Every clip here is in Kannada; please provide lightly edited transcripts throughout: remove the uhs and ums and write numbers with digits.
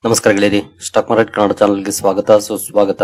ನಮಸ್ಕಾರ ಗೆಳೆಯರಿ, ಸ್ಟಾಕ್ ಮಾರ್ಕೆಟ್ ಕನ್ನಡ ಚಾನಲ್ಗೆ ಸ್ವಾಗತ ಸುಸ್ವಾಗತ.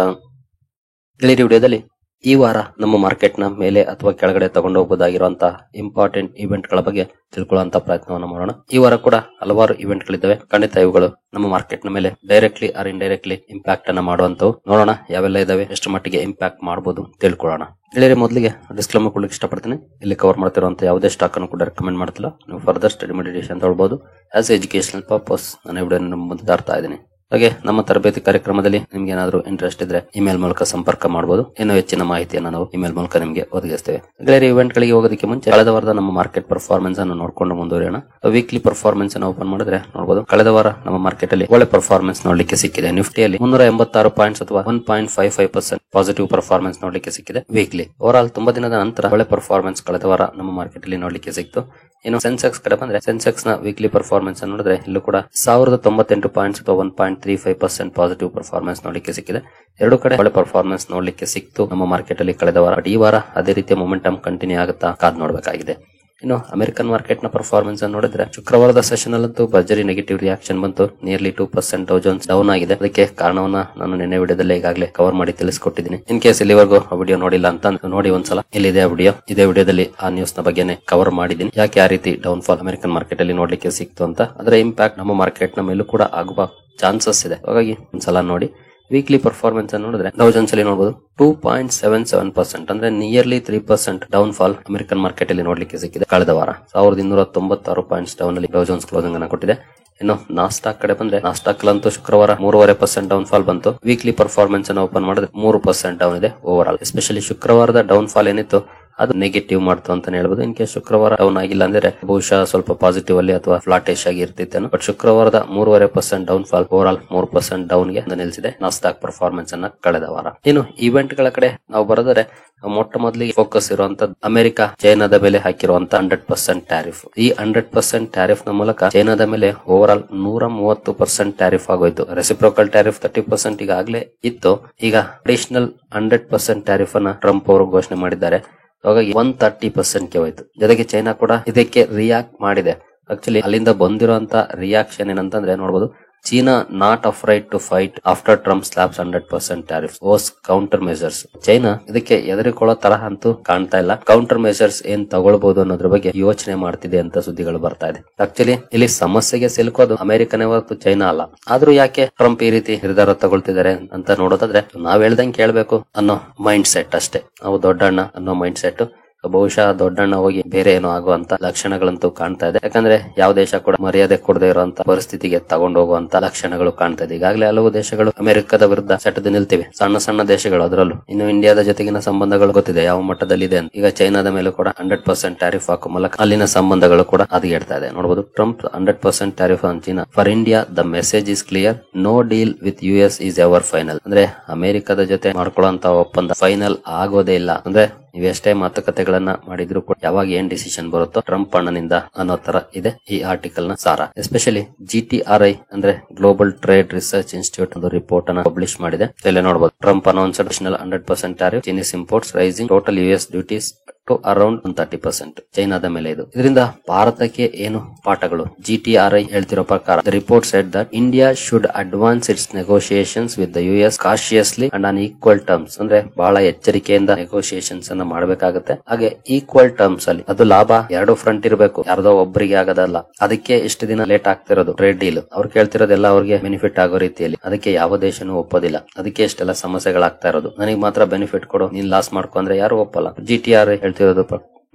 ಗೆಳೆಯರಿ, ವಿಡಿಯೋದಲ್ಲಿ ಈ ವಾರ ನಮ್ಮ ಮಾರ್ಕೆಟ್ ನ ಮೇಲೆ ಅಥವಾ ಕೆಳಗಡೆ ತಗೊಂಡು ಹೋಗಬಹುದಾಗಿರುವಂತಹ ಇಂಪಾರ್ಟೆಂಟ್ ಇವೆಂಟ್ ಗಳ ಬಗ್ಗೆ ತಿಳ್ಕೊಳ್ಳುವಂತ ಪ್ರಯತ್ನವನ್ನು ಮಾಡೋಣ. ಈ ವಾರ ಕೂಡ ಹಲವಾರು ಇವೆಂಟ್ ಗಳಿದ್ದಾವೆ. ಖಂಡಿತ ಇವುಗಳು ನಮ್ಮ ಮಾರ್ಕೆಟ್ ನ ಮೇಲೆ ಡೈರೆಕ್ಟ್ಲಿ ಆರ್ ಇಂಡೈರೆಕ್ಟ್ಲಿ ಇಂಪ್ಯಾಕ್ಟ್ ಅನ್ನ ಮಾಡುವಂತವು. ನೋಡೋಣ ಯಾವೆಲ್ಲ ಇದಾವೆ, ಎಷ್ಟು ಮಟ್ಟಿಗೆ ಇಂಪ್ಯಾಕ್ಟ್ ಮಾಡಬಹುದು ತಿಳ್ಕೊಳ್ಳೋಣ. ಗೆಳೆಯರಿ, ಮೊದಲಿಗೆ ಡಿಸ್ಕ್ಲೇಮರ್ ಕೊಡ್ಲಿಕ್ಕೆ ಇಷ್ಟಪಡ್ತೀನಿ. ಇಲ್ಲಿ ಕವರ್ ಮಾಡ್ತಿರುವಂತ ಯಾವುದೇ ಸ್ಟಾಕ್ ಅನ್ನು ಕೂಡ ರೆಕಮೆಂಡ್ ಮಾಡ್ತಿಲ್ಲ. ನೀವು ಫರ್ದರ್ ಸ್ಟಡಿ ಮೆಡಿಟೇಷನ್ ತಗೊಳ್ಬಹುದು. ಆಸ್ ಎಜುಕೇಶನಲ್ ಪರ್ಪಸ್ ನಾನು ವಿಡಿಯೋ ಮುಂದೆ ತರ್ತಾ ಇದ್ದೀನಿ. ಹಾಗೆ ನಮ್ಮ ತರಬೇತಿ ಕಾರ್ಯಕ್ರಮದಲ್ಲಿ ನಿಮ್ಗೆ ಏನಾದ್ರು ಇಂಟ್ರೆಸ್ಟ್ ಇದ್ರೆ ಇಮೇಲ್ ಮೂಲಕ ಸಂಪರ್ಕ ಮಾಡಬಹುದು. ಇನ್ನೂ ಹೆಚ್ಚಿನ ಮಾಹಿತಿಯನ್ನು ನಾವು ಇಮೇಲ್ ಮೂಲಕ ನಿಮಗೆ ಒದಗಿಸ್ತೇವೆ. ಗೆಳೆಯರಿ, ಇವೆಂಟ್ ಗಳಿಗೆ ಹೋಗೋದಕ್ಕೆ ಮುಂಚೆ ಕಳೆದ ವಾರದ ನಮ್ಮ ಮಾರ್ಕೆಟ್ ಪರ್ಫಾರ್ಮೆನ್ಸ್ ಅನ್ನು ನೋಡಿಕೊಂಡು ಮುಂದುವರಿಯೋಣ. ವೀಕ್ಲಿ ಪರ್ಫಾರ್ಮೆನ್ಸ್ ಅನ್ನು ಓಪನ್ ಮಾಡಿದ್ರೆ ನೋಡಬಹುದು, ಕಳೆದ ವಾರ ನಮ್ಮ ಮಾರ್ಕೆಟ್ ಅಲ್ಲಿ ಒಳ್ಳೆ ಪರ್ಫಾರ್ಮೆನ್ಸ್ ನೋಡ್ಲಿಕ್ಕೆ ಸಿಕ್ಕಿದೆ. ನಿಫ್ಟಿಯಲ್ಲಿ 386 ಪಾಯಿಂಟ್ಸ್ ಅಥವಾ 1.55% ಪಾಸಿಟಿವ್ ಪರ್ಫಾರ್ಮೆನ್ಸ್ ನೋಡ್ಲಿಕ್ಕೆ ಸಿಕ್ಕಿದೆ ವೀಕ್ಲಿ. ಓವರ್ ಆಲ್ ತುಂಬಾ ದಿನದ ನಂತರ ಒಳ್ಳೆ ಪರ್ಫಾರ್ಮೆನ್ಸ್ ಕಳೆದ ವಾರ ನಮ್ಮ ಮಾರ್ಕೆಟ್ ಅಲ್ಲಿ ನೋಡ್ಲಿಕ್ಕೆ ಸಿಕ್ತು. ಇನ್ನು ಸೆನ್ಸೆಕ್ಸ್ ಕಡೆ ಬಂದ್ರೆ, ಸೆನ್ಸೆಕ್ಸ್ ನ ವೀಕ್ಲಿ ಪರ್ಫಾರ್ಮೆನ್ಸ್ ಅನ್ನು ನೋಡಿದ್ರೆ ಇಲ್ಲೂ ಕೂಡ 1098 ಪಾಯಿಂಟ್ಸ್ ಅಥವಾ 1.35% ಪಾಸಿಟಿವ್ ಪರ್ಫಾರ್ಮೆನ್ಸ್ ನೋಡ್ಲಿಕ್ಕೆ ಸಿಕ್ಕಿದೆ. ಎರಡು ಕಡೆ ಒಳ್ಳೆ ಪರ್ಫಾರ್ಮೆನ್ಸ್ ನೋಡ್ಲಿಕ್ಕೆ ಸಿಕ್ತು ನಮ್ಮ ಮಾರ್ಕೆಟ್ ಅಲ್ಲಿ ಕಳೆದ ವಾರ. ಈ ವಾರ ಅದೇ ರೀತಿಯ ಮೊಮೆಂಟಮ್ ಕಂಟಿನ್ಯೂ ಆಗುತ್ತಾ ಕಾದ್ ನೋಡಬೇಕಾಗಿದೆ. ಇನ್ನು ಅಮೆರಿಕನ್ ಮಾರ್ಕೆಟ್ ನ ಪರ್ಫಾರ್ಮೆನ್ಸ್ ಅನ್ನು ನೋಡಿದ್ರೆ, ಶುಕ್ರವಾರದ ಸೆಷನ್ ಅಲ್ಲಂತೂ ಭರ್ಜರಿ ನೆಗೆಟಿವ್ ರಿಯಾಕ್ಷನ್ ಬಂತು. ನಿಯರ್ಲಿ 2% ಡೌ ಜೋನ್ಸ್ ಡೌನ್ ಆಗಿದೆ. ಅದಕ್ಕೆ ಕಾರಣವನ್ನ ನಾನು ನಿನ್ನೆ ವಿಡಿಯೋದಲ್ಲಿ ಈಗಾಗಲೇ ಕವರ್ ಮಾಡಿ ತಿಳಿಸ್ಕೊಟ್ಟಿದ್ದೀನಿ. ಇನ್ ಕೇಸ್ ಇಲ್ಲಿವರೆಗೂ ಆ ವಿಡಿಯೋ ನೋಡಿಲ್ಲ ಅಂತ ನೋಡಿ ಒಂದ್ಸಲ, ಇಲ್ಲಿದೆ ಆ ವಿಡಿಯೋ. ಇದೇ ವಿಡಿಯೋದಲ್ಲಿ ಆ ನ್ಯೂಸ್ ನ ಬಗ್ಗೆನೆ ಕವರ್ ಮಾಡಿದ್ದೀನಿ, ಯಾಕೆ ಆ ರೀತಿ ಡೌನ್ ಫಾಲ್ ಅಮೆರಿಕನ್ ಮಾರ್ಕೆಟ್ ಅಲ್ಲಿ ನೋಡ್ಲಿಕ್ಕೆ ಸಿಕ್ತು ಅಂತ. ಅದರ ಇಂಪ್ಯಾಕ್ಟ್ ನಮ್ಮ ಮಾರ್ಕೆಟ್ ನ ಮೇಲೂ ಕೂಡ ಆಗುವ ಚಾನ್ಸಸ್ ಇದೆ. ಹಾಗಾಗಿ ಒಂದ್ಸಲ ನೋಡಿ. ವೀಕ್ಲಿ ಪರ್ಫಾರ್ಮೆನ್ಸ್ ಅನ್ನು ನೋಡಿದ್ರೆ ಡೌ ಜೋನ್ಸ್ ಅಲ್ಲಿ ನೋಡಬಹುದು 2.77%, ಅಂದ್ರೆ nearly 3% down fall American market ಅಲ್ಲಿ ನೋಡ್ಲಿಕ್ಕೆ ಸಿಕ್ಕಿದೆ ಕಳೆದ ವಾರ. 1296 ಪಾಯಿಂಟ್ಸ್ ಡೌನ್ ಅಲ್ಲಿ ಡೌ ಜೋನ್ಸ್ ಕ್ಲೋಸಿಂಗ್ ಅನ್ನು ಕೊಟ್ಟಿದೆ. ಇನ್ನು ನಾಸ್ಟಾಕ್ ಕಡೆ ಬಂದ್ರೆ, ನಾಸ್ಟಾಕ್ ಅಂತೂ ಶುಕ್ರವಾರ 3.5% ಡೌನ್ ಫಾಲ್ ಬಂತು. ವೀಕ್ಲಿ ಪರ್ಫಾರ್ಮೆನ್ಸ್ ಅನ್ನು ಓಪನ್ ಮಾಡಿದ್ರೆ 3% ಡೌನ್ ಇದೆ ಓವರ್ ಆಲ್. ಎಸ್ಪೆಷಲಿ ಶುಕ್ರವಾರದ ಡೌನ್ ಫಾಲ್ ಏನಿತ್ತು ಅದು ನೆಗೆಟಿವ್ ಮಾಡ್ತು ಅಂತ ಹೇಳ್ಬೋದು. ಇನ್ ಕೇಸ್ ಶುಕ್ರವಾರ ಡೌನ್ ಆಗಿಲ್ಲ ಅಂದ್ರೆ ಬಹುಶಃ ಸ್ವಲ್ಪ ಪಾಸಿಟಿವ್ ಅಲ್ಲಿ ಅಥವಾ ಫ್ಲಾಟಿಶ್ ಆಗಿ ಇರ್ತಿತ್ತೇನೋ. ಬಟ್ ಶುಕ್ರವಾರದ 3.5% down fall over all 3% down ಗೆ ನಿಲ್ಲಿಸಿದೆ ನಾಸ್ಟಾಕ್ ಪರ್ಫಾರ್ಮೆನ್ಸ್ ಅನ್ನ ಕಳೆದ ವಾರ. ಇನ್ನು ಇವೆಂಟ್ ಗಳ ಕಡೆ ನಾವು ಬರೋದ್ರೆ, ಮೊಟ್ಟ ಮೊದಲಿಗೆ ಫೋಕಸ್ ಇರುವಂತದ್ದು ಅಮೆರಿಕ ಚೈನಾದ ಮೇಲೆ ಹಾಕಿರುವಂತ 100% ಟ್ಯಾರಿಫ್. ಈ 100% ಟ್ಯಾರಿಫ್ ನ ಮೂಲಕ ಚೈನಾದ ಮೇಲೆ ಓವರ್ ಆಲ್ 130% ಟ್ಯಾರಿಫ್ ಆಗೋಯ್ತು. ರೆಸಿಪ್ರೋಕಲ್ ಟ್ಯಾರಿಫ್ 30% ಈಗಾಗಲೇ ಇತ್ತು. ಈಗ ಅಡಿಷನಲ್ 100% ಟ್ಯಾರಿಫ್ ಅನ್ನ ಟ್ರಂಪ್ ಅವರು ಘೋಷಣೆ ಮಾಡಿದ್ದಾರೆ. ಹಾಗಾಗಿ 130% ಗೆ ಹೋಯ್ತು. ಜೊತೆಗೆ ಚೈನಾ ಕೂಡ ಇದಕ್ಕೆ ರಿಯಾಕ್ಟ್ ಮಾಡಿದೆ. ಆಕ್ಚುಲಿ ಅಲ್ಲಿಂದ ಬಂದಿರುವಂತ ರಿಯಾಕ್ಷನ್ ಏನಂತಂದ್ರೆ ನೋಡಬಹುದು, China not afraid to fight after Trump slaps 100% tariff vows counter measures. China ಇದಕ್ಕೆ ಎದುರಿಕೊಳ್ಳೋ ತರಹ ಅಂತೂ ಕಾಣ್ತಾ ಇಲ್ಲ. ಕೌಂಟರ್ ಮೆಜರ್ಸ್ ಏನ್ ತಗೊಳ್ಬಹುದು ಅನ್ನೋದ್ರ ಬಗ್ಗೆ ಯೋಚನೆ ಮಾಡ್ತಿದೆ ಅಂತ ಸುದ್ದಿಗಳು ಬರ್ತಾ ಇದೆ. ಆಕ್ಚುಲಿ ಇಲ್ಲಿ ಸಮಸ್ಯೆಗೆ ಸಿಲುಕೋದು ಅಮೆರಿಕನೇ ಹೊರತು ಚೈನಾ ಅಲ್ಲ. ಆದ್ರೂ ಯಾಕೆ ಟ್ರಂಪ್ ಈ ರೀತಿ ನಿರ್ಧಾರ ತಗೊಳ್ತಿದ್ದಾರೆ ಅಂತ ನೋಡೋದಾದ್ರೆ, ನಾವ್ ಹೇಳ್ದಂಗೆ ಕೇಳ್ಬೇಕು ಅನ್ನೋ ಮೈಂಡ್ ಸೆಟ್ ಅಷ್ಟೇ. ನಾವು ದೊಡ್ಡಣ್ಣ ಅನ್ನೋ ಮೈಂಡ್ ಸೆಟ್. ಬಹುಶಃ ದೊಡ್ಡಣ್ಣ ಹೋಗಿ ಬೇರೆ ಏನೋ ಆಗುವಂತ ಲಕ್ಷಣಗಳಂತೂ ಕಾಣ್ತಾ ಇದೆ. ಯಾಕಂದ್ರೆ ಯಾವ ದೇಶ ಕೂಡ ಮರ್ಯಾದೆ ಕೊಡದೇ ಇರುವಂತ ಪರಿಸ್ಥಿತಿಗೆ ತಗೊಂಡು ಹೋಗುವಂತ ಲಕ್ಷಣಗಳು ಕಾಣ್ತಾ ಇದೆ. ಈಗಾಗಲೇ ಹಲವು ದೇಶಗಳು ಅಮೆರಿಕದ ವಿರುದ್ಧ ಸೆಟೆದು ನಿಲ್ತಿವೆ, ಸಣ್ಣ ಸಣ್ಣ ದೇಶಗಳು. ಅದರಲ್ಲೂ ಇನ್ನು ಇಂಡಿಯಾದ ಜೊತೆಗಿನ ಸಂಬಂಧಗಳು ಗೊತ್ತಿದೆ ಯಾವ ಮಟ್ಟದಲ್ಲಿದೆ ಅಂತ. ಈಗ ಚೈನಾದ ಮೇಲೂ ಕೂಡ 100% ಟ್ಯಾರಿಫ್ ಹಾಕೋ ಮೂಲಕ ಅಲ್ಲಿನ ಸಂಬಂಧಗಳು ಕೂಡ ಹದಗೆಡ್ತಾ ಇದೆ. ನೋಡಬಹುದು, Trump 100% tariff on China. For India the message is clear, no deal with US is ever final. ಅಂದ್ರೆ ಅಮೆರಿಕದ ಜೊತೆ ಮಾಡ್ಕೊಳ್ಳುವಂತ ಒಪ್ಪಂದ ಫೈನಲ್ ಆಗೋದೇ ಇಲ್ಲ. ಅಂದ್ರೆ ನೀವೆಷ್ಟೇ ಮಾತುಕತೆಗಳನ್ನ ಮಾಡಿದ್ರು ಕೂಡ ಯಾವಾಗ ಏನ್ ಡಿಸಿಷನ್ ಬರುತ್ತೋ ಟ್ರಂಪ್ ಅಣ್ಣನಿಂದ ಅನ್ನೋ ತರ ಇದೆ ಈ ಆರ್ಟಿಕಲ್ ನ ಸಾರ. ಎಸ್ಪೆಷಲಿ GTRI ಅಂದ್ರೆ ಗ್ಲೋಬಲ್ ಟ್ರೇಡ್ ರಿಸರ್ಚ್ ಇನ್ಸ್ಟಿಟ್ಯೂಟ್ ಒಂದು ರಿಪೋರ್ಟ್ ಅನ್ನ ಪಬ್ಲಿಷ್ ಮಾಡಿದೆ. ಇಲ್ಲಿ ನೋಡಬಹುದು, Trump announced additional 100% tariff, Chinese imports rising total US duties to around 130% ಚೈನಾದ ಮೇಲೆ ಇದು. ಇದರಿಂದ ಭಾರತಕ್ಕೆ ಏನು ಪಾಠಗಳು? GTRI ಹೇಳ್ತಿರೋ ಪ್ರಕಾರ, the report said that India should advance its negotiations with the US cautiously and on equal terms. ಅಂದ್ರೆ ಬಹಳ ಎಚ್ಚರಿಕೆಯಿಂದ ನೆಗೋಷಿಯೇಷನ್ಸ್ ಅನ್ನ ಮಾಡಬೇಕಾಗುತ್ತೆ. ಹಾಗೆ ಈಕ್ವಲ್ ಟರ್ಮ್ಸ್ ಅಲ್ಲಿ, ಅದು ಲಾಭ ಎರಡು ಫ್ರಂಟ್ ಇರಬೇಕು, ಯಾರ್ದೋ ಒಬ್ಬರಿಗೆ ಆಗೋದಲ್ಲ. ಅದಕ್ಕೆ ಇಷ್ಟು ದಿನ ಲೇಟ್ ಆಗ್ತಿರೋದು ಟ್ರೇಡ್ ಡೀಲ್. ಅವ್ರು ಕೇಳ್ತಿರೋದೆಲ್ಲ ಅವ್ರಿಗೆ ಬೆನಿಫಿಟ್ ಆಗೋ ರೀತಿಯಲ್ಲಿ. ಅದಕ್ಕೆ ಯಾವ ದೇಶನೂ ಒಪ್ಪೋದಿಲ್ಲ. ಅದಕ್ಕೆ ಇಷ್ಟೆಲ್ಲ ಸಮಸ್ಯೆಗಳಾಗ್ತಾ ಇರೋದು. ನನಗೆ ಮಾತ್ರ ಬೆನಿಫಿಟ್ ಕೊಡು, ನೀನ್ ಲಾಸ್ ಮಾಡ್ಕೊಂಡ್ರೆ ಯಾರು ಒಪ್ಪಲ್ಲ. GTRI ಹೇಳ್ತಿರೋದು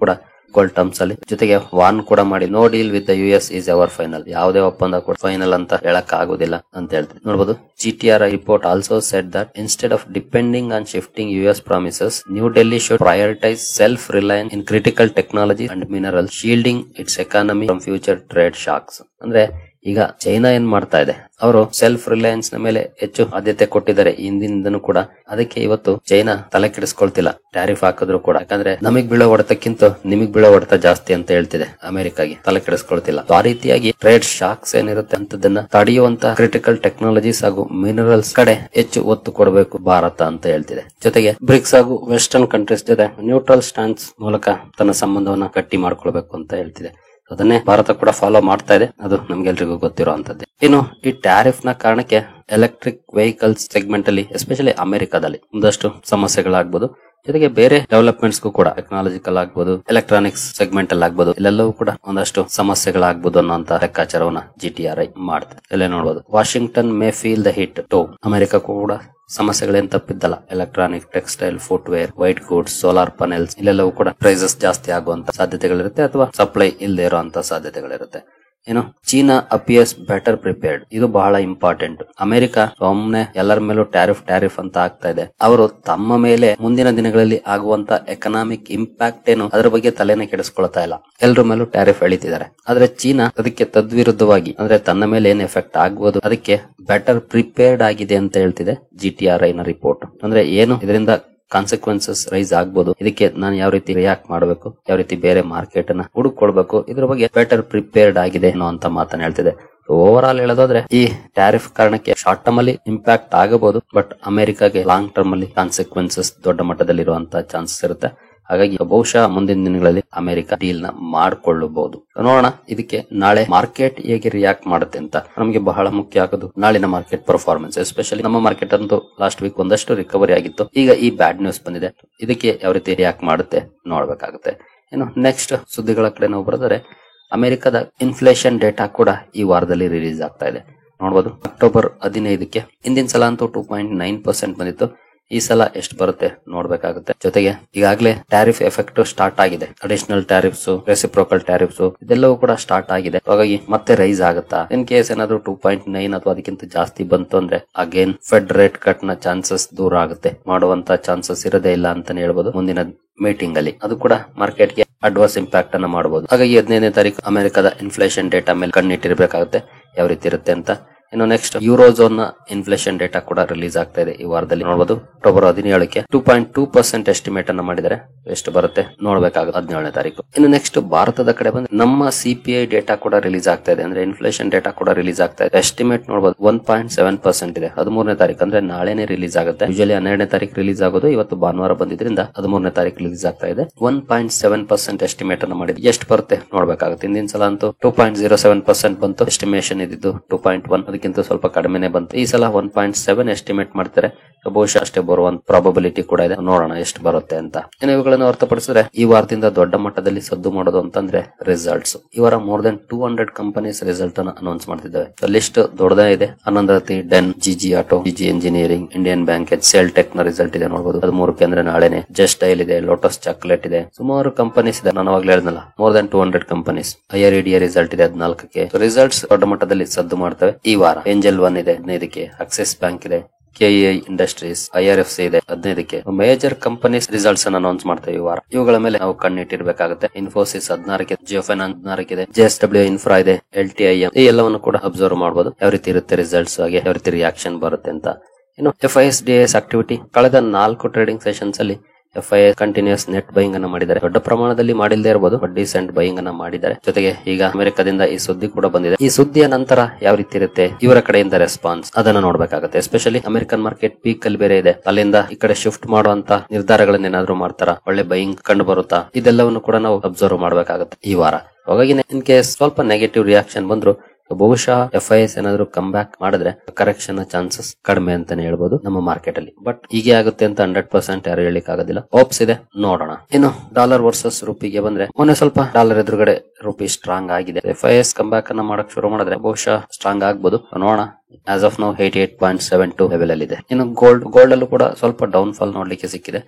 ಕೂಡ ಈಕ್ವಲ್ ಟರ್ಮ್ಸ್ ಅಲ್ಲಿ. ಜೊತೆಗೆ ವಾರ್ನ್ ಕೂಡ ಮಾಡಿ, no deal with the US is ever final. ಯಾವುದೇ ಒಪ್ಪಂದ ಕೂಡ ಫೈನಲ್ ಅಂತ ಹೇಳಕ್ ಆಗುದಿಲ್ಲ ಅಂತ ಹೇಳ್ತಾರೆ. ನೋಡಬಹುದು, GTRI report also said that instead of depending on shifting US promises, new Delhi should prioritise self Reliance in critical technology and mineral, shielding it's economy from future trade shocks. ಅಂದ್ರೆ ಈಗ ಚೈನಾ ಏನ್ ಮಾಡ್ತಾ ಇದೆ, ಅವರು ಸೆಲ್ಫ್ ರಿಲಯನ್ಸ್ ನ ಮೇಲೆ ಹೆಚ್ಚು ಆದ್ಯತೆ ಕೊಟ್ಟಿದ್ದಾರೆ ಹಿಂದಿನಿಂದನೂ ಕೂಡ. ಅದಕ್ಕೆ ಇವತ್ತು ಚೈನಾ ತಲೆ ಕೆಡಿಸ್ಕೊಳ್ತಿಲ್ಲ ಟ್ಯಾರಿಫ್ ಹಾಕಿದ್ರು ಕೂಡ. ಯಾಕಂದ್ರೆ ನಮಗ್ ಬೀಳೋ ಹೊಡೆತಕ್ಕಿಂತ ನಿಮಗ್ ಬೀಳೋ ಹೊಡೆತ ಜಾಸ್ತಿ ಅಂತ ಹೇಳ್ತಿದೆ ಅಮೆರಿಕಾಗೆ. ತಲೆ ಕೆಡಿಸ್ಕೊಳ್ತಿಲ್ಲ. ಆ ರೀತಿಯಾಗಿ ಟ್ರೇಡ್ ಶಾಕ್ಸ್ ಏನಿರುತ್ತೆ ಅಂತದನ್ನ ತಡೆಯುವಂತ ಕ್ರಿಟಿಕಲ್ ಟೆಕ್ನಾಲಜೀಸ್ ಹಾಗೂ ಮಿನರಲ್ಸ್ ಕಡೆ ಹೆಚ್ಚು ಒತ್ತು ಕೊಡಬೇಕು ಭಾರತ ಅಂತ ಹೇಳ್ತಿದೆ. ಜೊತೆಗೆ ಬ್ರಿಕ್ಸ್ ಹಾಗೂ ವೆಸ್ಟರ್ನ್ ಕಂಟ್ರೀಸ್ ಜೊತೆ ನ್ಯೂಟ್ರಲ್ ಸ್ಟಾನ್ಸ್ ಮೂಲಕ ತನ್ನ ಸಂಬಂಧವನ್ನ ಗಟ್ಟಿ ಮಾಡ್ಕೊಳ್ಬೇಕು ಅಂತ ಹೇಳ್ತಿದೆ. ಅದನ್ನೇ ಭಾರತ ಕೂಡ ಫಾಲೋ ಮಾಡ್ತಾ ಇದೆ, ಅದು ನಮ್ಗೆಲ್ರಿಗೂ ಗೊತ್ತಿರುವಂತದ್ದೇ. ಇನ್ನು ಈ ಟ್ಯಾರಿಫ್ ನ ಕಾರಣಕ್ಕೆ ಎಲೆಕ್ಟ್ರಿಕ್ ವೆಹಿಕಲ್ಸ್ ಸೆಗ್ಮೆಂಟ್ ಅಲ್ಲಿ ಎಸ್ಪೆಷಲಿ ಅಮೆರಿಕಾದಲ್ಲಿ ಒಂದಷ್ಟು ಸಮಸ್ಯೆಗಳಾಗಬಹುದು. ಜೊತೆಗೆ ಬೇರೆ ಡೆವಲಪ್ಮೆಂಟ್ಸ್ ಕೂಡ ಟೆಕ್ನಾಲಜಿಕಲ್ ಆಗ್ಬಹುದು, ಎಲೆಕ್ಟ್ರಾನಿಕ್ಸ್ ಸೆಗ್ಮೆಂಟ್ ಅಲ್ಲಿ ಆಗ್ಬಹುದು, ಇಲ್ಲೆಲ್ಲವೂ ಕೂಡ ಒಂದಷ್ಟು ಸಮಸ್ಯೆಗಳಾಗಬಹುದು ಅನ್ನೋಂತ ಲೆಕ್ಕಾಚಾರವನ್ನ GTRI ಮಾಡ್ತಾರೆ. ಇಲ್ಲೇ ನೋಡಬಹುದು, Washington may feel the hit too. America ಕೂಡ ಸಮಸ್ಯೆಗಳೇನ್ ತಪ್ಪಿದ್ದಲ್ಲ. Electronic, textile, footwear, white goods, solar panels ಇಲ್ಲೆಲ್ಲವೂ ಕೂಡ ಪ್ರೈಸಸ್ ಜಾಸ್ತಿ ಆಗುವಂತ ಸಾಧ್ಯತೆಗಳಿರುತ್ತೆ, ಅಥವಾ ಸಪ್ಲೈ ಇಲ್ಲದೆ ಇರುವಂತ ಸಾಧ್ಯತೆಗಳಿರುತ್ತೆ. ಏನು, ಚೀನಾ ಅಪಿಯರ್ಸ್ ಬೆಟರ್ ಪ್ರಿಪೇರ್ಡ್. ಇದು ಬಹಳ ಇಂಪಾರ್ಟೆಂಟ್. ಅಮೆರಿಕ ಒಮ್ಮೆ ಎಲ್ಲರ ಮೇಲೂ ಟ್ಯಾರಿಫ್ ಅಂತ ಆಗ್ತಾ ಇದೆ. ಅವರು ತಮ್ಮ ಮೇಲೆ ಮುಂದಿನ ದಿನಗಳಲ್ಲಿ ಆಗುವಂತ ಎಕನಾಮಿಕ್ ಇಂಪ್ಯಾಕ್ಟ್ ಏನು ಅದರ ಬಗ್ಗೆ ತಲೆನೇ ಕೆಡಿಸ್ಕೊಳ್ತಾ ಇಲ್ಲ. ಎಲ್ಲರ ಮೇಲೂ ಟ್ಯಾರಿಫ್ ಎಳಿತಿದ್ದಾರೆ. ಆದ್ರೆ ಚೀನಾ ಅದಕ್ಕೆ ತದ್ವಿರುದ್ಧವಾಗಿ, ಅಂದ್ರೆ ತನ್ನ ಮೇಲೆ ಏನ್ ಎಫೆಕ್ಟ್ ಆಗ್ಬೋದು ಅದಕ್ಕೆ ಬೆಟರ್ ಪ್ರಿಪೇರ್ಡ್ ಆಗಿದೆ ಅಂತ ಹೇಳ್ತಿದೆ GTRI ನ ರಿಪೋರ್ಟ್. ಅಂದ್ರೆ ಏನು ಇದರಿಂದ ಕಾನ್ಸಿಕ್ವೆನ್ಸಸ್ ರೈಸ್ ಆಗ್ಬೋದು, ಇದಕ್ಕೆ ನಾನು ಯಾವ ರೀತಿ ರಿಯಾಕ್ಟ್ ಮಾಡಬೇಕು, ಯಾವ ರೀತಿ ಬೇರೆ ಮಾರ್ಕೆಟ್ ಅನ್ನ ಹುಡುಕೊಳ್ಬೇಕು, ಇದ್ರ ಬಗ್ಗೆ ಬೆಟರ್ ಪ್ರಿಪೇರ್ಡ್ ಆಗಿದೆ ಅನ್ನೋ ಮಾತನ್ನ ಹೇಳ್ತಿದೆ. ಓವರ್ ಆಲ್ ಹೇಳೋದಾದ್ರೆ ಈ ಟ್ಯಾರಿಫ್ ಕಾರಣಕ್ಕೆ ಶಾರ್ಟ್ ಟರ್ಮ್ ಅಲ್ಲಿ ಇಂಪ್ಯಾಕ್ಟ್ ಆಗಬಹುದು, ಬಟ್ ಅಮೆರಿಕಾಗೆ ಲಾಂಗ್ ಟರ್ಮ್ ಅಲ್ಲಿ ಕಾನ್ಸಿಕ್ವೆನ್ಸಸ್ ದೊಡ್ಡ ಮಟ್ಟದಲ್ಲಿ ಇರುವಂತಹ ಚಾನ್ಸಸ್ ಇರುತ್ತೆ. ಹಾಗಾಗಿ ಬಹುಶಃ ಮುಂದಿನ ದಿನಗಳಲ್ಲಿ ಅಮೆರಿಕ ಡೀಲ್ ನ ಮಾಡ್ಕೊಳ್ಳಬಹುದು. ನೋಡೋಣ ಇದಕ್ಕೆ ನಾಳೆ ಮಾರ್ಕೆಟ್ ಹೇಗೆ ರಿಯಾಕ್ಟ್ ಮಾಡುತ್ತೆ ಅಂತ. ನಮಗೆ ಬಹಳ ಮುಖ್ಯ ಆಗೋದು ನಾಳಿನ ಮಾರ್ಕೆಟ್ ಪರ್ಫಾರ್ಮೆನ್ಸ್. ಎಸ್ಪೆಷಲಿ ನಮ್ಮ ಮಾರ್ಕೆಟ್ ಅಂತೂ ಲಾಸ್ಟ್ ವೀಕ್ ಒಂದಷ್ಟು ರಿಕವರಿ ಆಗಿತ್ತು. ಈಗ ಈ ಬ್ಯಾಡ್ ನ್ಯೂಸ್ ಬಂದಿದೆ, ಇದಕ್ಕೆ ಯಾವ ರೀತಿ ರಿಯಾಕ್ಟ್ ಮಾಡುತ್ತೆ ನೋಡ್ಬೇಕಾಗುತ್ತೆ. ಇನ್ನು ನೆಕ್ಸ್ಟ್ ಸುದ್ದಿಗಳ ಕಡೆ ನಾವು ಬರೆದರೆ, ಅಮೆರಿಕದ ಇನ್ಫ್ಲೇಷನ್ ಡೇಟಾ ಕೂಡ ಈ ವಾರದಲ್ಲಿ ರಿಲೀಸ್ ಆಗ್ತಾ ಇದೆ. ನೋಡಬಹುದು, ಅಕ್ಟೋಬರ್ 15ಕ್ಕೆ ಹಿಂದಿನ ಸಲ ಅಂತೂ 2.9% ಬಂದಿತ್ತು. ಈ ಸಲ ಎಷ್ಟು ಬರುತ್ತೆ ನೋಡ್ಬೇಕಾಗುತ್ತೆ. ಜೊತೆಗೆ ಈಗಾಗಲೇ ಟ್ಯಾರಿಫ್ ಎಫೆಕ್ಟ್ ಸ್ಟಾರ್ಟ್ ಆಗಿದೆ. ಅಡಿಷನಲ್ ಟ್ಯಾರಿಫ್ಸ್, ರೆಸಿಪ್ರೋಕಲ್ ಟ್ಯಾರಿಫ್ಸ್ ಇದೆಲ್ಲವೂ ಕೂಡ ಸ್ಟಾರ್ಟ್ ಆಗಿದೆ. ಹಾಗಾಗಿ ಮತ್ತೆ ರೈಸ್ ಆಗುತ್ತಾ? ಇನ್ ಕೇಸ್ ಏನಾದ್ರು 2.9 ಅಥವಾ ಅದಕ್ಕಿಂತ ಜಾಸ್ತಿ ಬಂತು ಅಂದ್ರೆ ಅಗೇನ್ ಫೆಡ್ ರೇಟ್ ಕಟ್ ನ ಚಾನ್ಸಸ್ ದೂರ ಆಗುತ್ತೆ. ಮಾಡುವಂತ ಚಾನ್ಸಸ್ ಇರೋದೇ ಇಲ್ಲ ಅಂತಾನೆ ಹೇಳ್ಬೋದು. ಮುಂದಿನ ಮೀಟಿಂಗ್ ಅಲ್ಲಿ ಅದು ಕೂಡ ಮಾರ್ಕೆಟ್ ಗೆ ಅಡ್ವಾನ್ಸ್ ಇಂಪ್ಯಾಕ್ಟ್ ಅನ್ನ ಮಾಡಬಹುದು. ಹಾಗಾಗಿ 15ನೇ ತಾರೀಕು ಅಮೆರಿಕದ ಇನ್ಫ್ಲೇಷನ್ ಡೇಟಾ ಮೇಲೆ ಕಣ್ಣಿಟ್ಟಿರ್ಬೇಕಾಗುತ್ತೆ ಯಾವ ರೀತಿ ಇರುತ್ತೆ ಅಂತ. ಇನ್ನು ನೆಕ್ಸ್ಟ್ ಯೂರೋಝೋನ್ ನ ಇನ್ಫ್ಲೇಷನ್ ಡೇಟಾ ಕೂಡ ರಿಲೀಸ್ ಆಗ್ತಾ ಇದೆ ಈ ವಾರದಲ್ಲಿ. ನೋಡಬಹುದು, ಅಕ್ಟೋಬರ್ 17ಕ್ಕೆ 2.2% ಎಸ್ಟಿಮೇಟ್ ಅನ್ನ ಮಾಡಿದರೆ ಎಷ್ಟು ಬರುತ್ತೆ ನೋಡ್ಬೇಕಾಗುತ್ತೆ 17ನೇ ತಾರೀಕು. ಇನ್ನು ನೆಕ್ಸ್ಟ್ ಭಾರತದ ಕಡೆ ಬಂದ್ರೆ ನಮ್ಮ CPI ಡೇಟಾ ಕೂಡ ರಿಲೀಸ್ ಆಗ್ತಾ ಇದೆ, ಅಂದ್ರೆ ಇನ್ಫ್ಲೇಷನ್ ಡೇಟಾ ಕೂಡ ರಿಲೀಸ್ ಆಗ್ತಾ ಇದೆ. ಎಸ್ಟಿಮೇಟ್ ನೋಡಬಹುದು 1.7% ಇದೆ. 13ನೇ ತಾರೀಕು ಅಂದ್ರೆ ನಾಳೆನೆ ರಿಲೀಸ್ ಆಗುತ್ತೆ. ಯೂಶಲಿ 12ನೇ ತಾರೀಕು ರಿಲೀಸ್ ಆಗೋದು, ಇವತ್ತು ಭಾನುವಾರ ಬಂದಿದ್ರಿಂದ 13ನೇ ತಾರೀಕು ರಿಲೀಸ್ ಆಗ್ತಾ ಇದೆ. 1.7% ಎಸ್ಟಿಮೇಟ್ ಅನ್ನ ಮಾಡಿದ್ರೆ ಎಷ್ಟು ಬರುತ್ತೆ ನೋಡ್ಬೇಕಾಗುತ್ತೆ. ಹಿಂದಿನ ಸಲ ಅಂತೂ 2.07% ಬಂತು. ಎಸ್ಟಿಮೇಷನ್ ಇದ್ದು 2.1, ಅದಕ್ಕಿಂತ ಸ್ವಲ್ಪ ಕಡಿಮೆನೆ ಬಂತು. ಈ ಸಲ 1.7 ಎಸ್ಟಿಮೇಟ್ ಮಾಡ್ತಾರೆ. ಬಹುಶಃ ಅಷ್ಟೇ ಬರುವಂತ ಪ್ರಾಬಬಿಲಿಟಿ ಕೂಡ ಇದೆ. ನೋಡೋಣ ಎಷ್ಟು ಬರುತ್ತೆ ಅಂತ. ಇನ್ನು ಇವುಗಳನ್ನು ಹೊರತುಪಡಿಸಿದ್ರೆ ಈ ವಾರದಿಂದ ದೊಡ್ಡ ಮಟ್ಟದಲ್ಲಿ ಸದ್ದು ಮಾಡೋದು ಅಂತಂದ್ರೆ ರಿಸಲ್ಟ್ಸ್. ಈ ವಾರ ಮೋರ್ ದನ್ 200 ಕಂಪನೀಸ್ ರಿಸಲ್ಟ್ ಅನ್ನು ಅನೌನ್ಸ್ ಮಾಡ್ತಿದ್ದಾವೆ. ಲಿಸ್ಟ್ ದೊಡ್ಡದೇ ಇದೆ. Anand Rathi, den, GG auto, GG engineering, Indian bank, HCL tech ನ ರಿಸಲ್ಟ್ ಇದೆ ನೋಡಬಹುದು. 13ಕ್ಕೆ ಅಂದ್ರೆ ನಾಳೆನೆ. ಜಸ್ಟ್ ಡೈಲ್ ಇದೆ, ಲೋಟಸ್ ಚಾಕ್ಲೇಟ್ ಇದೆ, ಸುಮಾರು ಕಂಪನೀಸ್ ಇದೆ. ನಾನು ಅವಾಗಲೇ ಹೇಳಿದ್ನಲ್ಲ, more than 200 companies. IREDA result ಇದೆ 14ಕ್ಕೆ. ರಿಸಲ್ಟ್ಸ್ ದೊಡ್ಡ ಮಟ್ಟದಲ್ಲಿ ಸದ್ದು ಮಾಡ್ತವೆ ಈ ವಾರ. ಏಂಜಲ್ 1 ಇದೆ 15ಕ್ಕೆ, ಆಕ್ಸಿಸ್ ಬ್ಯಾಂಕ್ ಇದೆ, KEI ಇಂಡಸ್ಟ್ರೀಸ್, IRFC ಇದೆ 15ಕ್ಕೆ. ಮೇಜರ್ ಕಂಪನೀಸ್ ರಿಸಲ್ಟ್ಸ್ ಅನ್ನು ಅನೌನ್ಸ್ ಮಾಡ್ತೇವೆ ಈ ವಾರ. ಇವುಗಳ ಮೇಲೆ ನಾವು ಕಣ್ಣಿಟ್ಟಿರ್ಬೇಕಾಗುತ್ತೆ. ಇನ್ಫೋಸಿಸ್ 16ಕ್ಕೆ, ಜಿಯೋ ಫೈನಾನ್ಸ್ 16ಕ್ಕೆ ಇದೆ, JSW ಇನ್ಫ್ರಾ ಇದೆ, LTIM ಈ ಎಲ್ಲವನ್ನು ಕೂಡ ಅಬ್ಸರ್ವ್ ಮಾಡಬಹುದು. ಯಾವ ರೀತಿ ಇರುತ್ತೆ ರಿಸಲ್ಟ್ಸ್, ಹಾಗೆ ಯಾವ ರೀತಿ ರಿಯಾಕ್ಷನ್ ಬರುತ್ತೆ ಅಂತ. ಇನ್ನು FIS-DIS ಆಕ್ಟಿವಿಟಿ ಕಳೆದ 4 ಟ್ರೇಡಿಂಗ್ ಸೆಷನ್ಸ್ ಅಲ್ಲಿ FIS ಕಂಟಿನ್ಯೂಸ್ ನೆಟ್ ಬೈಯಿಂಗ್ ಅನ್ನ ಮಾಡಿದ್ದಾರೆ. ದೊಡ್ಡ ಪ್ರಮಾಣದಲ್ಲಿ ಮಾಡಿಲ್ಲದೆ ಇರಬಹುದು, ಬಟ್ ಡಿಸೆಂಟ್ ಬೈಯಿಂಗ್ ಅನ್ನ ಮಾಡಿದ್ದಾರೆ. ಜೊತೆಗೆ ಈಗ ಅಮೆರಿಕದಿಂದ ಈ ಸುದ್ದಿ ಕೂಡ ಬಂದಿದೆ. ಈ ಸುದ್ದಿಯ ನಂತರ ಯಾವ ರೀತಿ ಇರುತ್ತೆ ಇವರ ಕಡೆಯಿಂದ ರೆಸ್ಪಾನ್ಸ್, ಅದನ್ನ ನೋಡ್ಬೇಕಾಗುತ್ತೆ. ಎಸ್ಪೆಷಲಿ ಅಮೆರಿಕನ್ ಮಾರ್ಕೆಟ್ ಪೀಕ್ ಅಲ್ಲಿ ಬೇರೆ ಇದೆ. ಅಲ್ಲಿಂದ ಈ ಕಡೆ ಶಿಫ್ಟ್ ಮಾಡುವಂತ ನಿರ್ಧಾರಗಳನ್ನ ಏನಾದ್ರು ಮಾಡ್ತಾರ, ಒಳ್ಳೆ ಬೈಯಿಂಗ್ ಕಂಡು ಬರುತ್ತಾ, ಇದೆಲ್ಲವನ್ನು ಕೂಡ ನಾವು ಅಬ್ಸರ್ವ್ ಮಾಡ್ಬೇಕಾಗುತ್ತೆ ಈ ವಾರ. ಹಾಗಾಗಿ ಇನ್ ಕೇಸ್ ಸ್ವಲ್ಪ ನೆಗೆಟಿವ್ ರಿಯಾಕ್ಷನ್ ಬಂದ್ರು ಬಹುಶಃ FIS ಏನಾದ್ರು ಕಮ್ ಬ್ಯಾಕ್ ಮಾಡಿದ್ರೆ ಕರೆಕ್ಷನ್ ಚಾನ್ಸಸ್ ಕಡಿಮೆ ಅಂತಾನೆ ಹೇಳ್ಬೋದು ನಮ್ಮ ಮಾರ್ಕೆಟ್ ಅಲ್ಲಿ. ಬಟ್ ಹೀಗೆ ಆಗುತ್ತೆ ಅಂತ 100% ಯಾರು ಹೇಳಿಕ್ ಆಗೋದಿಲ್ಲ. ಹೋಪ್ಸ್ ಇದೆ, ನೋಡೋಣ. ಇನ್ನು ಡಾಲರ್ ವರ್ಸಸ್ ರುಪಿಗೆ ಬಂದ್ರೆ ಮೊನ್ನೆ ಸ್ವಲ್ಪ ಡಾಲರ್ ಎದುರುಗಡೆ ರುಪಿ ಸ್ಟ್ರಾಂಗ್ ಆಗಿದೆ. FIS ಕಮ್ ಬ್ಯಾಕ್ ಅನ್ನ ಮಾಡಕ್ ಶುರು ಮಾಡಿದ್ರೆ ಬಹುಶಃ ಸ್ಟ್ರಾಂಗ್ ಆಗ್ಬೋದು, ನೋಡೋಣ. ಆಸ್ ಆಫ್ ನೌ 88.72 ಲೆವೆಲ್ ಅಲ್ಲಿ ಇದೆ. ಇನ್ನು ಗೋಲ್ಡ್ ಅಲ್ಲೂ ಕೂಡ ಸ್ವಲ್ಪ ಡೌನ್ ಫಾಲ್ ನೋಡ್ಲಿಕ್ಕೆ ಸಿಕ್ಕಿದೆ.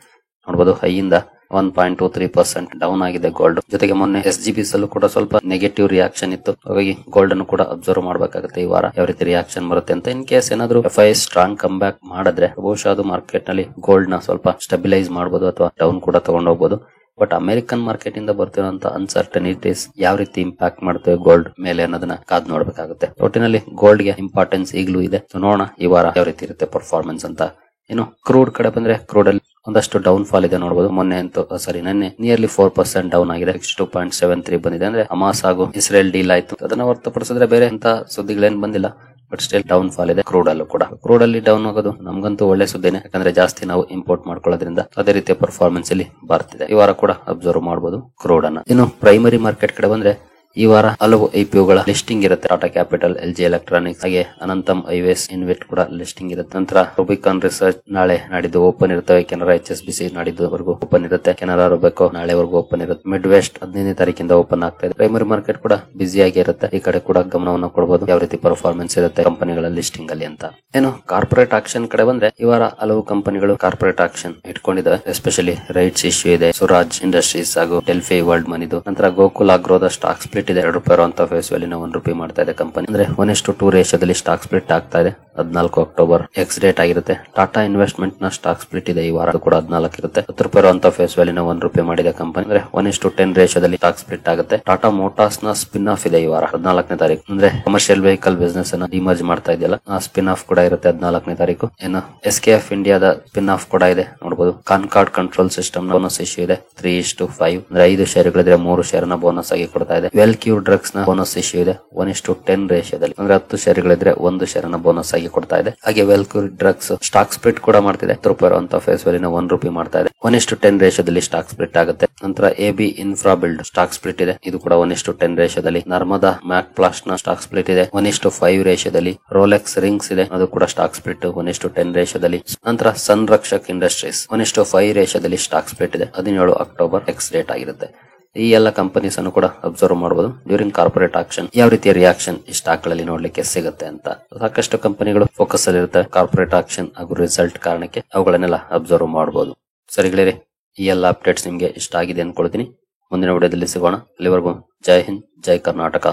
ನೋಡಬಹುದು, ಹೈಯಿಂದ 1.23% ಡೌನ್ ಆಗಿದೆ ಗೋಲ್ಡ್. ಜೊತೆಗೆ ಮೊನ್ನೆ SGBs ಅಲ್ಲೂ ಕೂಡ ಸ್ವಲ್ಪ ನೆಗೆಟಿವ್ ರಿಯಾಕ್ಷನ್ ಇತ್ತು. ಹಾಗಾಗಿ ಗೋಲ್ಡ್ ಅನ್ನು ಕೂಡ ಅಬ್ಸರ್ವ್ ಮಾಡಬೇಕಾಗುತ್ತೆ ಈ ವಾರ ಯಾವ ರೀತಿ ರಿಯಾಕ್ಷನ್ ಬರುತ್ತೆ ಅಂತ. ಇನ್ ಕೇಸ್ ಏನಾದ್ರು FIS ಸ್ಟ್ರಾಂಗ್ ಕಮ್ ಬ್ಯಾಕ್ ಮಾಡಿದ್ರೆ ಬಹುಶಃ ಅದು ಮಾರ್ಕೆಟ್ ನಲ್ಲಿ ಗೋಲ್ಡ್ ನ ಸ್ವಲ್ಪ ಸ್ಟೆಬಿಲೈಸ್ ಮಾಡಬಹುದು ಅಥವಾ ಡೌನ್ ಕೂಡ ತಗೊಂಡು ಹೋಗಬಹುದು. ಬಟ್ ಅಮೆರಿಕನ್ ಮಾರ್ಕೆಟ್ ಇಂದ ಬರ್ತಿರುವಂತ ಅನ್ಸರ್ಟನಿಟೀಸ್ ಯಾವ ರೀತಿ ಇಂಪ್ಯಾಕ್ಟ್ ಮಾಡ್ತೇವೆ ಗೋಲ್ಡ್ ಮೇಲೆ ಅನ್ನೋದನ್ನ ಕಾದ್ ನೋಡ್ಬೇಕಾಗುತ್ತೆ. ಒಟ್ಟಿನಲ್ಲಿ ಗೋಲ್ಡ್ ಗೆ ಇಂಪಾರ್ಟೆನ್ಸ್ ಈಗಲೂ ಇದೆ. ನೋಡೋಣ ಈ ವಾರ ಯಾವ ರೀತಿ ಇರುತ್ತೆ ಪರ್ಫಾರ್ಮೆನ್ಸ್ ಅಂತ. ಇನ್ನು ಕ್ರೂಡ್ ಕಡೆ ಬಂದ್ರೆ ಕ್ರೂಡ್ ಅಲ್ಲಿ ಒಂದಷ್ಟು ಡೌನ್ ಫಾಲ್ ಇದೆ ನೋಡಬಹುದು. ಮೊನ್ನೆ ಅಂತೂ ನಿನ್ನೆ ನಿಯರ್ಲಿ 4% ಡೌನ್ ಆಗಿದೆ. 2.73 ಬಂದಿದೆ. ಅಂದ್ರೆ ಹಮಾಸ್ ಹಾಗೂ ಇಸ್ರೇಲ್ ಡೀಲ್ ಆಯ್ತು. ಅದನ್ನ ಹೊರತುಪಡಿಸಿದ್ರೆ ಬೇರೆ ಅಂತ ಸುದ್ದಿಗಳೇನ್ ಬಂದಿಲ್ಲ. ಬಟ್ ಸ್ಟಿಲ್ ಡೌನ್ ಫಾಲ್ ಇದೆ ಕ್ರೂಡ್ ಅಲ್ಲೂ ಕೂಡ. ಕ್ರೂಡ್ ಅಲ್ಲಿ ಡೌನ್ ಆಗೋದು ನಮ್ಗಂತೂ ಒಳ್ಳೆ ಸುದ್ದಿನೇ, ಯಾಕಂದ್ರೆ ಜಾಸ್ತಿ ನಾವು ಇಂಪೋರ್ಟ್ ಮಾಡ್ಕೊಳ್ಳೋದ್ರಿಂದ ಅದೇ ರೀತಿಯ ಪರ್ಫಾರ್ಮೆನ್ಸ್ ಇಲ್ಲಿ ಬರ್ತಿದೆ. ಈ ವಾರ ಕೂಡ ಅಬ್ಸರ್ವ್ ಮಾಡಬಹುದು ಕ್ರೂಡ್ ಅನ್ನ. ಇನ್ನು ಪ್ರೈಮರಿ ಮಾರ್ಕೆಟ್ ಕಡೆ ಬಂದ್ರೆ ಈ ವಾರ ಹಲವು ಐಪಿಒಗಳ ಲಿಸ್ಟಿಂಗ್ ಇರುತ್ತೆ. ಟಾಟಾ ಕ್ಯಾಪಿಟಲ್, ಎಲ್ಜಿ ಎಲೆಕ್ಟ್ರಾನಿಕ್ಸ್, ಹಾಗೆ ಅನಂತಮ್ ಐವೇಸ್, ಇನ್ವೆಟ್ ಕೂಡ ಲಿಸ್ಟಿಂಗ್ ಇರುತ್ತೆ. ನಂತರ ರೂಬಿಕಾನ್ ರಿಸರ್ಚ್ ನಾಳೆ ನಾಡಿದ್ದು ಓಪನ್ ಇರುತ್ತವೆ. ಕೆನರಾ HSBC ನಾಡಿದ್ದುವರೆಗೂ ಓಪನ್ ಇರುತ್ತೆ. ಕೆನರಾ ರೋಬೆಕೋ ನಾಳೆವರೆಗೂ ಓಪನ್ ಇರುತ್ತೆ. ಮಿಡ್ ವೆಸ್ಟ್ 15ನೇ ತಾರೀಕಿಂದ ಓಪನ್ ಆಗ್ತಾ ಇದೆ. ಪ್ರೈಮರಿ ಮಾರ್ಕೆಟ್ ಕೂಡ ಬಿಸಿಯಾಗಿ ಇರುತ್ತೆ. ಈ ಕಡೆ ಕೂಡ ಗಮನವನ್ನು ಕೊಡಬಹುದು, ಯಾವ ರೀತಿ ಪರ್ಫಾರ್ಮೆನ್ಸ್ ಇರುತ್ತೆ ಕಂಪನಿಗಳ ಲಿಸ್ಟಿಂಗ್ ಅಲ್ಲಿ ಅಂತ. ಏನು ಕಾರ್ಪೊರೇಟ್ ಆಕ್ಷನ್ ಕಡೆ ಬಂದ್ರೆ ಈ ವಾರ ಹಲವು ಕಂಪನಿಗಳು ಕಾರ್ಪೊರೇಟ್ ಆಕ್ಷನ್ ಇಟ್ಕೊಂಡಿದ್ದಾವೆ. ಎಸ್ಪೆಷಲಿ ರೈಟ್ಸ್ ಇಶ್ಯೂ ಇದೆ. ಸುರಾಜ್ ಇಂಡಸ್ಟ್ರೀಸ್ ಹಾಗೂ ಡೆಲ್ಫಿ ವರ್ಲ್ಡ್ ಮನಿದು. ನಂತರ ಗೋಕುಲ್ ಆಗ್ರೋದ ಸ್ಟಾಕ್ ಸ್ಪ್ಲಿಟ್ ಇದೆ. ₹2 ಅಂತ ಫೇಸ್ ವ್ಯಾಲ್ಯೂನ ₹1 ಮಾಡ್ತಾ ಇದೆ ಕಂಪನಿ. ಅಂದ್ರೆ 1:2 ರೇಷಿಯೋದಲ್ಲಿ ಸ್ಟಾಕ್ ಸ್ಪ್ಲಿಟ್ ಆಗ್ತಾ ಇದೆ. 14 ಅಕ್ಟೋಬರ್ ಎಕ್ಸ್ ಡೇಟ್ ಆಗಿರುತ್ತೆ. ಟಾಟಾ ಇನ್ವೆಸ್ಟ್ಮೆಂಟ್ ನ ಸ್ಟಾಕ್ ಸ್ಪ್ಲಿಟ್ ಇದೆ ಈ ವಾರ, ಅದು ಕೂಡ 14 ಇರುತ್ತೆ. ₹10 ಅಂತ ಫೇಸ್ ವ್ಯಾಲ್ಯೂನ ₹1 ಮಾಡಿದೆ ಕಂಪನಿ. ಅಂದ್ರೆ 1:10 ರೇಷಿಯೋದಲ್ಲಿ ಸ್ಟಾಕ್ ಸ್ಪ್ಲಿಟ್ ಆಗುತ್ತೆ. ಟಾಟಾ ಮೋಟಾರ್ಸ್ ನ ಸ್ಪಿನ್ ಆಫ್ ಇದೆ ಈ ವಾರ 14ನೇ ತಾರೀಕು. ಅಂದ್ರೆ ಕಮರ್ಷಿಯಲ್ ವೆಹಿಕಲ್ ಬಿಸಿನೆಸ್ ಅನ್ನ ಡಿಮರ್ಜ್ ಮಾಡ್ತಾ ಇದೆಯಲ್ಲ, ಆ ಸ್ಪಿನ್ ಆಫ್ ಕೂಡ ಇರುತ್ತೆ 14ನೇ ತಾರೀಕು. ಏನು SKF ಇಂಡಿಯಾದ ಸ್ಪಿನ್ ಆಫ್ ಕೂಡ ಇದೆ ನೋಡಬಹುದು. Concord control system bonus issue ಇದೆ 3:5. ಅಂದ್ರೆ 5 ಶೇರ್ಗಳಿದ್ರೆ 3 ಶೇರ್ ನ ಬೋನಸ್ ಆಗಿ ಕೊಡ್ತಾ ಇದೆ. ವೆಲ್ಕ್ಯೂ ಡ್ರಗ್ಸ್ ನ ಬೋನಸ್ ಇಶ್ಯೂ ಇದೆ 1:10 ರೇಷಿಯೋದಲ್ಲಿ. ಅಂದ್ರೆ 10 ಶೇರ್ಗಳಿದ್ರೆ 1 ಶೇರ್ ನ ಬೋನಸ್ ಆಗಿ ಕೊಡ್ತಾ ಇದೆ. ಹಾಗೆ ವೆಲ್ಕ್ಯೂ ಡ್ರಗ್ಸ್ ಸ್ಟಾಕ್ ಸ್ಪ್ಲಿಟ್ ಕೂಡ ಮಾಡ್ತಿದೆ. ₹10 ಅಂತ ಫೇಸ್ ವ್ಯಾಲ್ಯೂನ ₹1 ಮಾಡ್ತಾ ಇದೆ. 1:10 ರೇಷಿಯೋದಲ್ಲಿ ಸ್ಟಾಕ್ ಸ್ಪ್ಲಿಟ್ ಆಗುತ್ತೆ. ನಂತರ AB infra build stock split ಇದೆ, ಇದು ಕೂಡ 1:10 ರೇಷಿಯೋದಲ್ಲಿ. ನರ್ಮದಾ ಮ್ಯಾಕ್ ಪ್ಲಾಸ್ಟ್ ನ ಸ್ಟಾಕ್ ಸ್ಪ್ಲಿಟ್ ಇದೆ 1:5 ರೇಷಿಯೋದಲ್ಲಿ. ರೋಲೆಕ್ಸ್ ರಿಂಗ್ಸ್ ಇದೆ, ಅದು ಕೂಡ ಸ್ಟಾಕ್ ಸ್ಪ್ಲಿಟ್ 1:10 ರೇಷಿಯೋದಲ್ಲಿ. ನಂತರ ಸನ್ರಕ್ಷಕ್ ಇಂಡಸ್ಟ್ರೀಸ್ 1:5 ರೇಷಿಯೋದಲ್ಲಿ ಸ್ಟಾಕ್ ಸ್ಪ್ಲಿಟ್ ಇದೆ. 17 ಅಕ್ಟೋಬರ್ ಎಕ್ಸ್ ಡೇಟ್ ಆಗಿರುತ್ತೆ. ಈ ಎಲ್ಲ ಕಂಪನೀಸ್ ಅನ್ನು ಕೂಡ ಅಬ್ಸರ್ವ್ ಮಾಡಬಹುದು. ಡ್ಯೂರಿಂಗ್ ಕಾರ್ಪೊರೇಟ್ ಆಕ್ಷನ್ ಯಾವ ರೀತಿಯ ರಿಯಾಕ್ಷನ್ ಈ ಸ್ಟಾಕ್ ಗಳಲ್ಲಿ ನೋಡ್ಲಿಕ್ಕೆ ಸಿಗುತ್ತೆ ಅಂತ. ಸಾಕಷ್ಟು ಕಂಪನಿಗಳು ಫೋಕಸ್ ಅಲ್ಲಿ ಇರುತ್ತೆ ಕಾರ್ಪೊರೇಟ್ ಆಕ್ಷನ್ ಹಾಗೂ ರಿಸಲ್ಟ್ ಕಾರಣಕ್ಕೆ, ಅವುಗಳನ್ನೆಲ್ಲ ಅಬ್ಸರ್ವ್ ಮಾಡಬಹುದು. ಸರಿಗಳೇ, ಈ ಎಲ್ಲ ಅಪ್ಡೇಟ್ಸ್ ನಿಮ್ಗೆ ಇಷ್ಟ ಆಗಿದೆ ಅನ್ಕೊಳ್ತೀನಿ. ಮುಂದಿನ ವಿಡಿಯೋದಲ್ಲಿ ಸಿಗೋಣ. ಅಲ್ಲಿವರೆಗೂ ಜೈ ಹಿಂದ್, ಜೈ ಕರ್ನಾಟಕ.